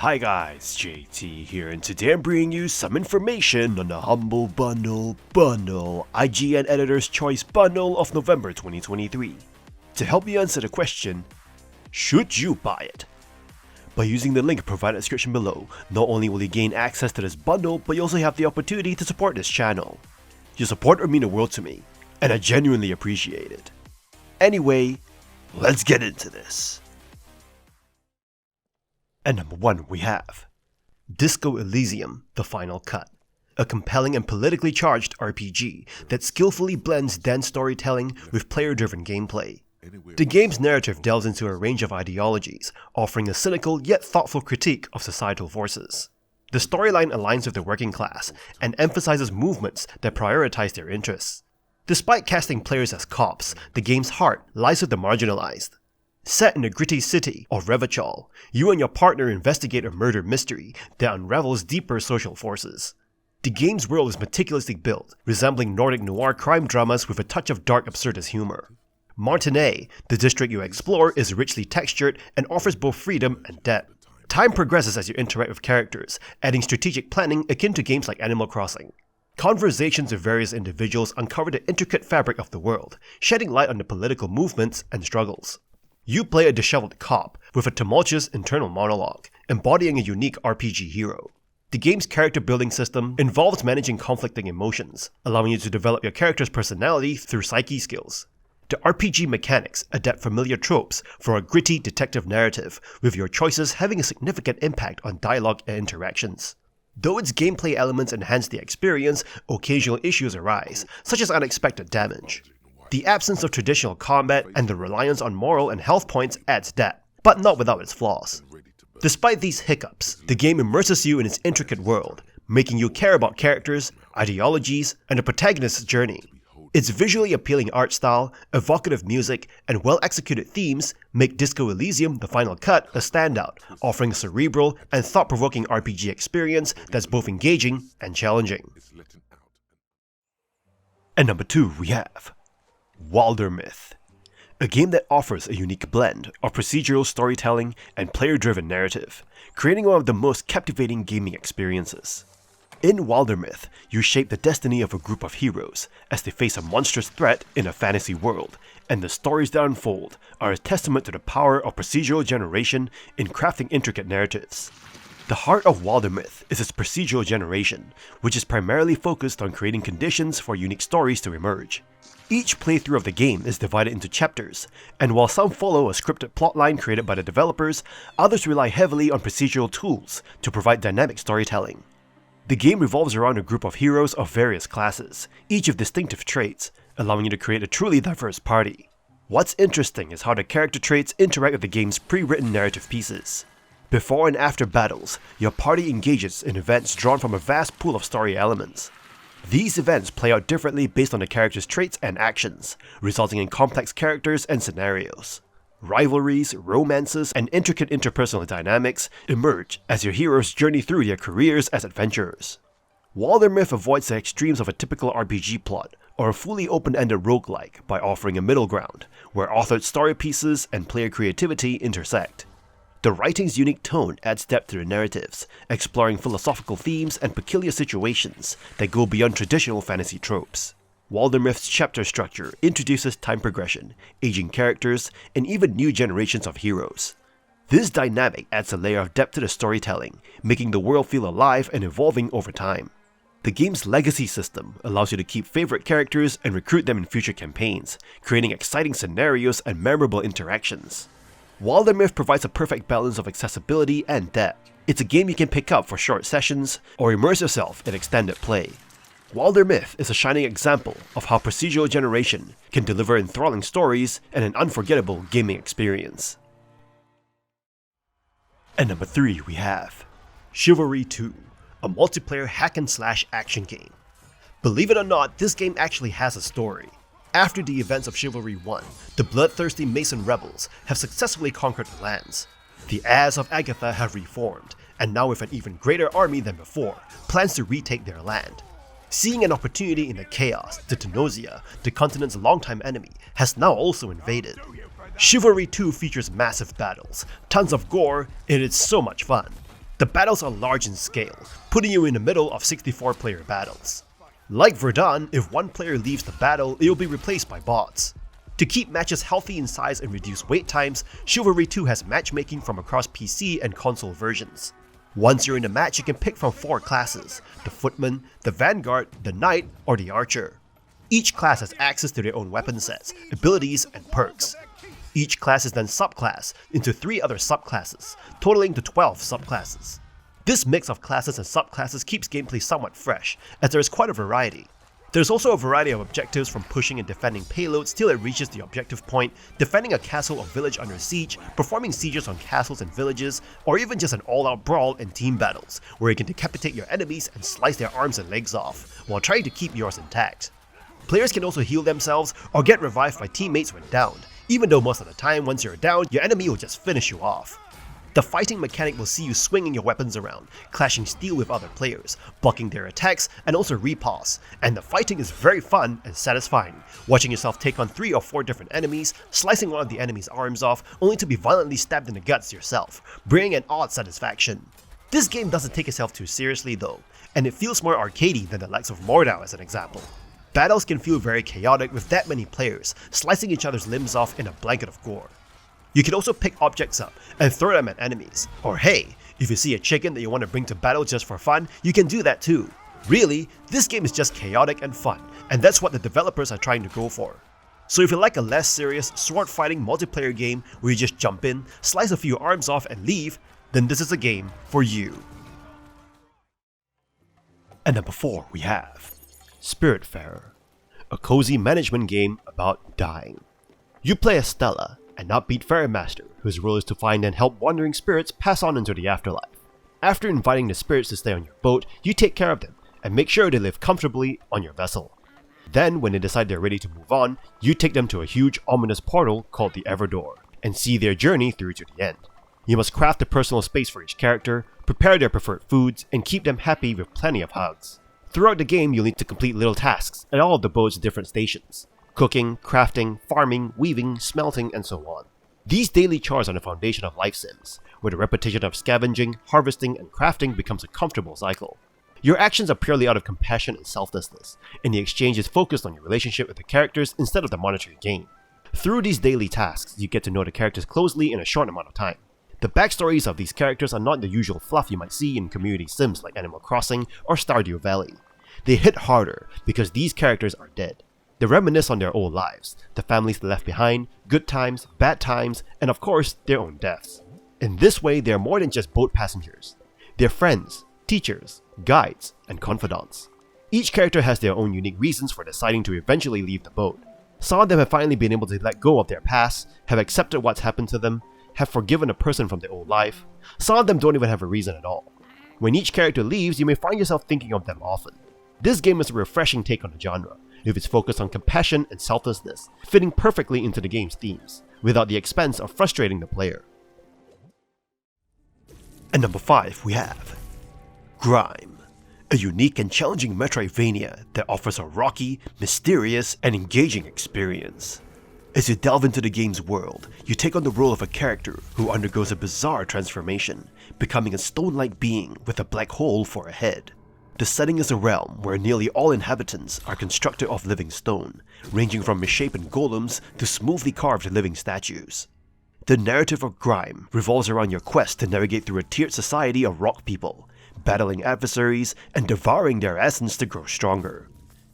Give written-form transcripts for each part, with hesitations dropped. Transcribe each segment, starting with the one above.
Hi guys, JT here, and today I'm bringing you some information on the Humble Bundle IGN Editors Choice Bundle of November 2023. To help you answer the question, should you buy it? By using the link provided in the description below, not only will you gain access to this bundle, but you also have the opportunity to support this channel. Your support would mean the world to me, and I genuinely appreciate it. Anyway, let's get into this. At number 1 we have Disco Elysium: The Final Cut, a compelling and politically charged RPG that skillfully blends dense storytelling with player-driven gameplay. The game's narrative delves into a range of ideologies, offering a cynical yet thoughtful critique of societal forces. The storyline aligns with the working class and emphasizes movements that prioritize their interests. Despite casting players as cops, the game's heart lies with the marginalized. Set in the gritty city of Revachol, you and your partner investigate a murder mystery that unravels deeper social forces. The game's world is meticulously built, resembling Nordic noir crime dramas with a touch of dark absurdist humor. Martinez, the district you explore, is richly textured and offers both freedom and depth. Time progresses as you interact with characters, adding strategic planning akin to games like Animal Crossing. Conversations with various individuals uncover the intricate fabric of the world, shedding light on the political movements and struggles. You play a disheveled cop with a tumultuous internal monologue, embodying a unique RPG hero. The game's character building system involves managing conflicting emotions, allowing you to develop your character's personality through psyche skills. The RPG mechanics adapt familiar tropes for a gritty detective narrative, with your choices having a significant impact on dialogue and interactions. Though its gameplay elements enhance the experience, occasional issues arise, such as unexpected damage. The absence of traditional combat and the reliance on moral and health points adds depth, but not without its flaws. Despite these hiccups, the game immerses you in its intricate world, making you care about characters, ideologies, and the protagonist's journey. Its visually appealing art style, evocative music, and well-executed themes make Disco Elysium: The Final Cut a standout, offering a cerebral and thought-provoking RPG experience that's both engaging and challenging. At number 2 we have Wildermyth, a game that offers a unique blend of procedural storytelling and player-driven narrative, creating one of the most captivating gaming experiences. In Wildermyth, you shape the destiny of a group of heroes as they face a monstrous threat in a fantasy world, and the stories that unfold are a testament to the power of procedural generation in crafting intricate narratives. The heart of Wildermyth is its procedural generation, which is primarily focused on creating conditions for unique stories to emerge. Each playthrough of the game is divided into chapters, and while some follow a scripted plotline created by the developers, others rely heavily on procedural tools to provide dynamic storytelling. The game revolves around a group of heroes of various classes, each with distinctive traits, allowing you to create a truly diverse party. What's interesting is how the character traits interact with the game's pre-written narrative pieces. Before and after battles, your party engages in events drawn from a vast pool of story elements. These events play out differently based on the character's traits and actions, resulting in complex characters and scenarios. Rivalries, romances, and intricate interpersonal dynamics emerge as your heroes journey through their careers as adventurers. Wildermyth avoids the extremes of a typical RPG plot or a fully open-ended roguelike by offering a middle ground, where authored story pieces and player creativity intersect. The writing's unique tone adds depth to the narratives, exploring philosophical themes and peculiar situations that go beyond traditional fantasy tropes. Wildermyth's chapter structure introduces time progression, aging characters, and even new generations of heroes. This dynamic adds a layer of depth to the storytelling, making the world feel alive and evolving over time. The game's legacy system allows you to keep favorite characters and recruit them in future campaigns, creating exciting scenarios and memorable interactions. Wildermyth provides a perfect balance of accessibility and depth. It's a game you can pick up for short sessions or immerse yourself in extended play. Wildermyth is a shining example of how procedural generation can deliver enthralling stories and an unforgettable gaming experience. At number 3 we have Chivalry 2, a multiplayer hack-and-slash action game. Believe it or not, this game actually has a story. After the events of Chivalry 1, the bloodthirsty Mason rebels have successfully conquered the lands. The heirs of Agatha have reformed, and now with an even greater army than before, plans to retake their land. Seeing an opportunity in the chaos, the Tenosia, the continent's longtime enemy, has now also invaded. Chivalry 2 features massive battles, tons of gore, and it's so much fun. The battles are large in scale, putting you in the middle of 64-player battles. Like Verdun, if one player leaves the battle, it will be replaced by bots. To keep matches healthy in size and reduce wait times, Chivalry 2 has matchmaking from across PC and console versions. Once you're in a match, you can pick from 4 classes: the Footman, the Vanguard, the Knight, or the Archer. Each class has access to their own weapon sets, abilities, and perks. Each class is then subclassed into 3 other subclasses, totaling to 12 subclasses. This mix of classes and subclasses keeps gameplay somewhat fresh, as there is quite a variety. There's also a variety of objectives, from pushing and defending payloads till it reaches the objective point, defending a castle or village under siege, performing sieges on castles and villages, or even just an all-out brawl and team battles, where you can decapitate your enemies and slice their arms and legs off, while trying to keep yours intact. Players can also heal themselves or get revived by teammates when downed, even though most of the time once you're down, your enemy will just finish you off. The fighting mechanic will see you swinging your weapons around, clashing steel with other players, blocking their attacks, and also repulse, and the fighting is very fun and satisfying, watching yourself take on 3 or 4 different enemies, slicing one of the enemy's arms off, only to be violently stabbed in the guts yourself, bringing an odd satisfaction. This game doesn't take itself too seriously though, and it feels more arcadey than the likes of Mordau as an example. Battles can feel very chaotic with that many players, slicing each other's limbs off in a blanket of gore. You can also pick objects up and throw them at enemies, or hey, if you see a chicken that you want to bring to battle just for fun, you can do that too. Really, this game is just chaotic and fun, and that's what the developers are trying to go for. So if you like a less serious, sword fighting multiplayer game where you just jump in, slice a few arms off and leave, then this is a game for you. And number 4 we have Spiritfarer, a cozy management game about dying. You play as Stella, an upbeat ferry master whose role is to find and help wandering spirits pass on into the afterlife. After inviting the spirits to stay on your boat, you take care of them and make sure they live comfortably on your vessel. Then, when they decide they're ready to move on, you take them to a huge ominous portal called the Everdoor and see their journey through to the end. You must craft a personal space for each character, prepare their preferred foods, and keep them happy with plenty of hugs. Throughout the game, you'll need to complete little tasks at all of the boat's different stations: cooking, crafting, farming, weaving, smelting, and so on. These daily chores are the foundation of life sims, where the repetition of scavenging, harvesting, and crafting becomes a comfortable cycle. Your actions are purely out of compassion and selflessness, and the exchange is focused on your relationship with the characters instead of the monetary gain. Through these daily tasks, you get to know the characters closely in a short amount of time. The backstories of these characters are not the usual fluff you might see in community sims like Animal Crossing or Stardew Valley. They hit harder because these characters are dead. They reminisce on their old lives, the families they left behind, good times, bad times, and of course, their own deaths. In this way, they are more than just boat passengers. They're friends, teachers, guides, and confidants. Each character has their own unique reasons for deciding to eventually leave the boat. Some of them have finally been able to let go of their past, have accepted what's happened to them, have forgiven a person from their old life. Some of them don't even have a reason at all. When each character leaves, you may find yourself thinking of them often. This game is a refreshing take on the genre, with its focus on compassion and selflessness, fitting perfectly into the game's themes, without the expense of frustrating the player. And number 5 we have GRIME, a unique and challenging Metroidvania that offers a rocky, mysterious, and engaging experience. As you delve into the game's world, you take on the role of a character who undergoes a bizarre transformation, becoming a stone-like being with a black hole for a head. The setting is a realm where nearly all inhabitants are constructed of living stone, ranging from misshapen golems to smoothly carved living statues. The narrative of GRIME revolves around your quest to navigate through a tiered society of rock people, battling adversaries and devouring their essence to grow stronger.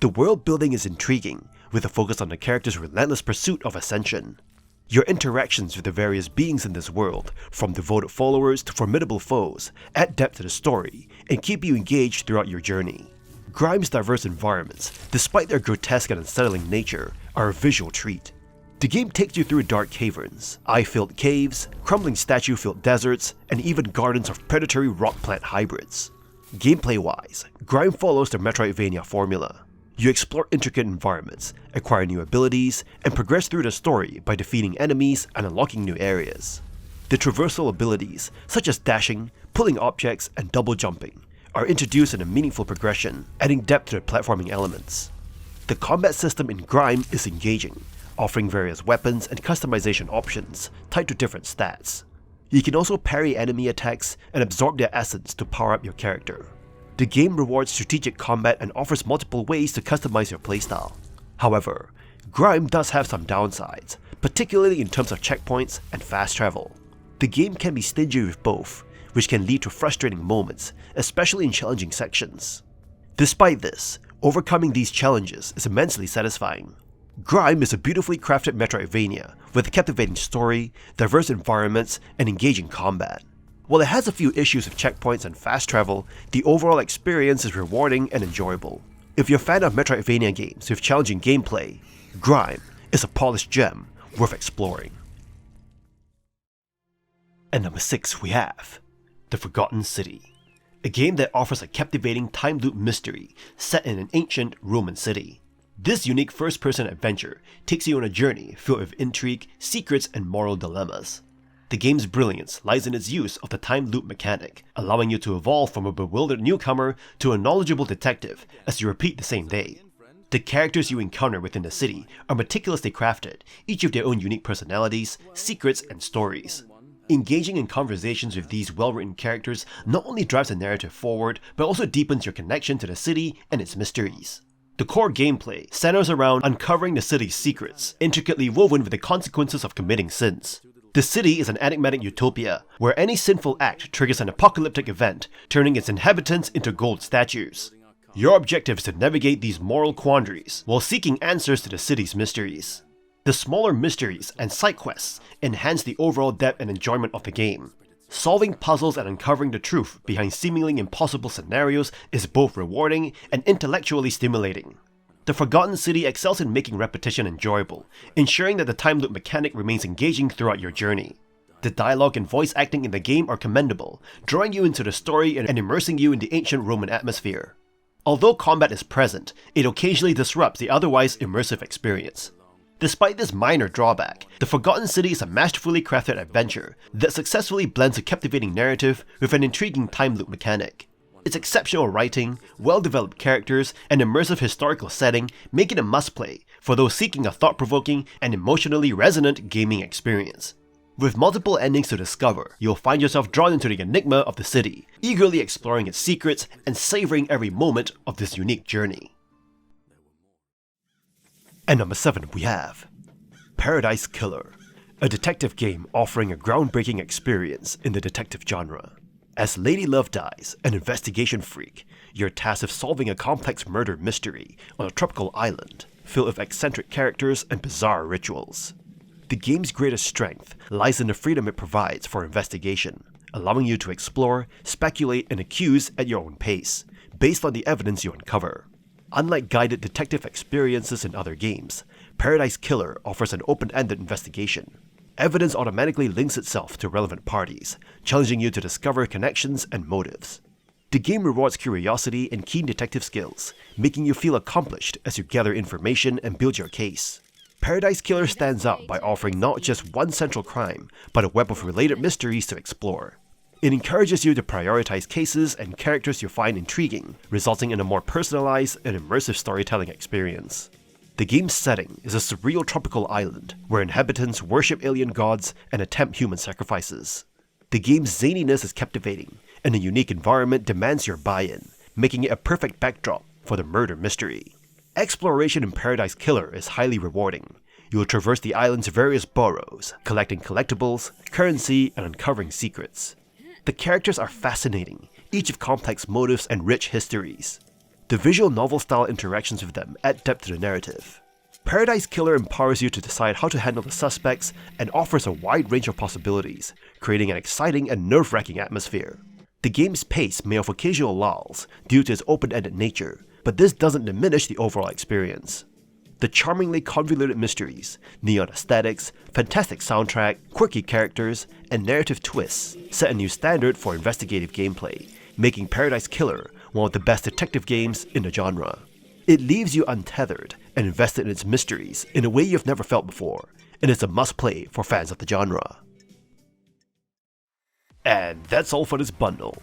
The world building is intriguing, with a focus on the character's relentless pursuit of ascension. Your interactions with the various beings in this world, from devoted followers to formidable foes, add depth to the story and keep you engaged throughout your journey. GRIME's diverse environments, despite their grotesque and unsettling nature, are a visual treat. The game takes you through dark caverns, eye-filled caves, crumbling statue-filled deserts, and even gardens of predatory rock plant hybrids. Gameplay-wise, GRIME follows the Metroidvania formula. You explore intricate environments, acquire new abilities, and progress through the story by defeating enemies and unlocking new areas. The traversal abilities, such as dashing, pulling objects, and double jumping, are introduced in a meaningful progression, adding depth to the platforming elements. The combat system in GRIME is engaging, offering various weapons and customization options tied to different stats. You can also parry enemy attacks and absorb their essence to power up your character. The game rewards strategic combat and offers multiple ways to customize your playstyle. However, GRIME does have some downsides, particularly in terms of checkpoints and fast travel. The game can be stingy with both, which can lead to frustrating moments, especially in challenging sections. Despite this, overcoming these challenges is immensely satisfying. GRIME is a beautifully crafted Metroidvania with a captivating story, diverse environments, and engaging combat. While it has a few issues with checkpoints and fast travel, the overall experience is rewarding and enjoyable. If you're a fan of Metroidvania games with challenging gameplay, GRIME is a polished gem worth exploring. And number 6 we have The Forgotten City, a game that offers a captivating time loop mystery set in an ancient Roman city. This unique first-person adventure takes you on a journey filled with intrigue, secrets, and moral dilemmas. The game's brilliance lies in its use of the time loop mechanic, allowing you to evolve from a bewildered newcomer to a knowledgeable detective as you repeat the same day. The characters you encounter within the city are meticulously crafted, each with their own unique personalities, secrets, and stories. Engaging in conversations with these well-written characters not only drives the narrative forward, but also deepens your connection to the city and its mysteries. The core gameplay centers around uncovering the city's secrets, intricately woven with the consequences of committing sins. The city is an enigmatic utopia, where any sinful act triggers an apocalyptic event, turning its inhabitants into gold statues. Your objective is to navigate these moral quandaries, while seeking answers to the city's mysteries. The smaller mysteries and side quests enhance the overall depth and enjoyment of the game. Solving puzzles and uncovering the truth behind seemingly impossible scenarios is both rewarding and intellectually stimulating. The Forgotten City excels in making repetition enjoyable, ensuring that the time loop mechanic remains engaging throughout your journey. The dialogue and voice acting in the game are commendable, drawing you into the story and immersing you in the ancient Roman atmosphere. Although combat is present, it occasionally disrupts the otherwise immersive experience. Despite this minor drawback, The Forgotten City is a masterfully crafted adventure that successfully blends a captivating narrative with an intriguing time loop mechanic. Its exceptional writing, well-developed characters, and immersive historical setting make it a must-play for those seeking a thought-provoking and emotionally resonant gaming experience. With multiple endings to discover, you'll find yourself drawn into the enigma of the city, eagerly exploring its secrets and savoring every moment of this unique journey. And number 7 we have Paradise Killer, a detective game offering a groundbreaking experience in the detective genre. As Lady Love dies, an investigation freak, you're tasked with solving a complex murder mystery on a tropical island filled with eccentric characters and bizarre rituals. The game's greatest strength lies in the freedom it provides for investigation, allowing you to explore, speculate, and accuse at your own pace, based on the evidence you uncover. Unlike guided detective experiences in other games, Paradise Killer offers an open-ended investigation. Evidence automatically links itself to relevant parties, challenging you to discover connections and motives. The game rewards curiosity and keen detective skills, making you feel accomplished as you gather information and build your case. Paradise Killer stands out by offering not just one central crime, but a web of related mysteries to explore. It encourages you to prioritize cases and characters you find intriguing, resulting in a more personalized and immersive storytelling experience. The game's setting is a surreal tropical island where inhabitants worship alien gods and attempt human sacrifices. The game's zaniness is captivating, and the unique environment demands your buy-in, making it a perfect backdrop for the murder mystery. Exploration in Paradise Killer is highly rewarding. You will traverse the island's various boroughs, collecting collectibles, currency, and uncovering secrets. The characters are fascinating, each with complex motives and rich histories. The visual novel-style interactions with them add depth to the narrative. Paradise Killer empowers you to decide how to handle the suspects and offers a wide range of possibilities, creating an exciting and nerve-wracking atmosphere. The game's pace may have occasional lulls due to its open-ended nature, but this doesn't diminish the overall experience. The charmingly convoluted mysteries, neon aesthetics, fantastic soundtrack, quirky characters, and narrative twists set a new standard for investigative gameplay, making Paradise Killer one of the best detective games in the genre. It leaves you untethered and invested in its mysteries in a way you've never felt before, and it's a must-play for fans of the genre. And that's all for this bundle.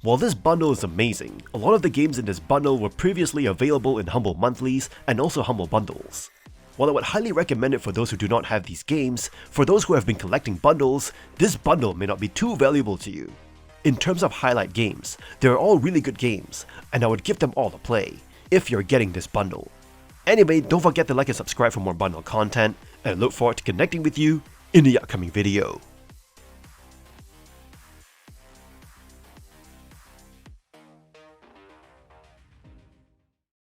While this bundle is amazing, a lot of the games in this bundle were previously available in Humble Monthlies and also Humble Bundles. While I would highly recommend it for those who do not have these games, for those who have been collecting bundles, this bundle may not be too valuable to you. In terms of highlight games, they are all really good games, and I would give them all a play, if you're getting this bundle. Anyway, don't forget to like and subscribe for more bundle content, and I look forward to connecting with you in the upcoming video.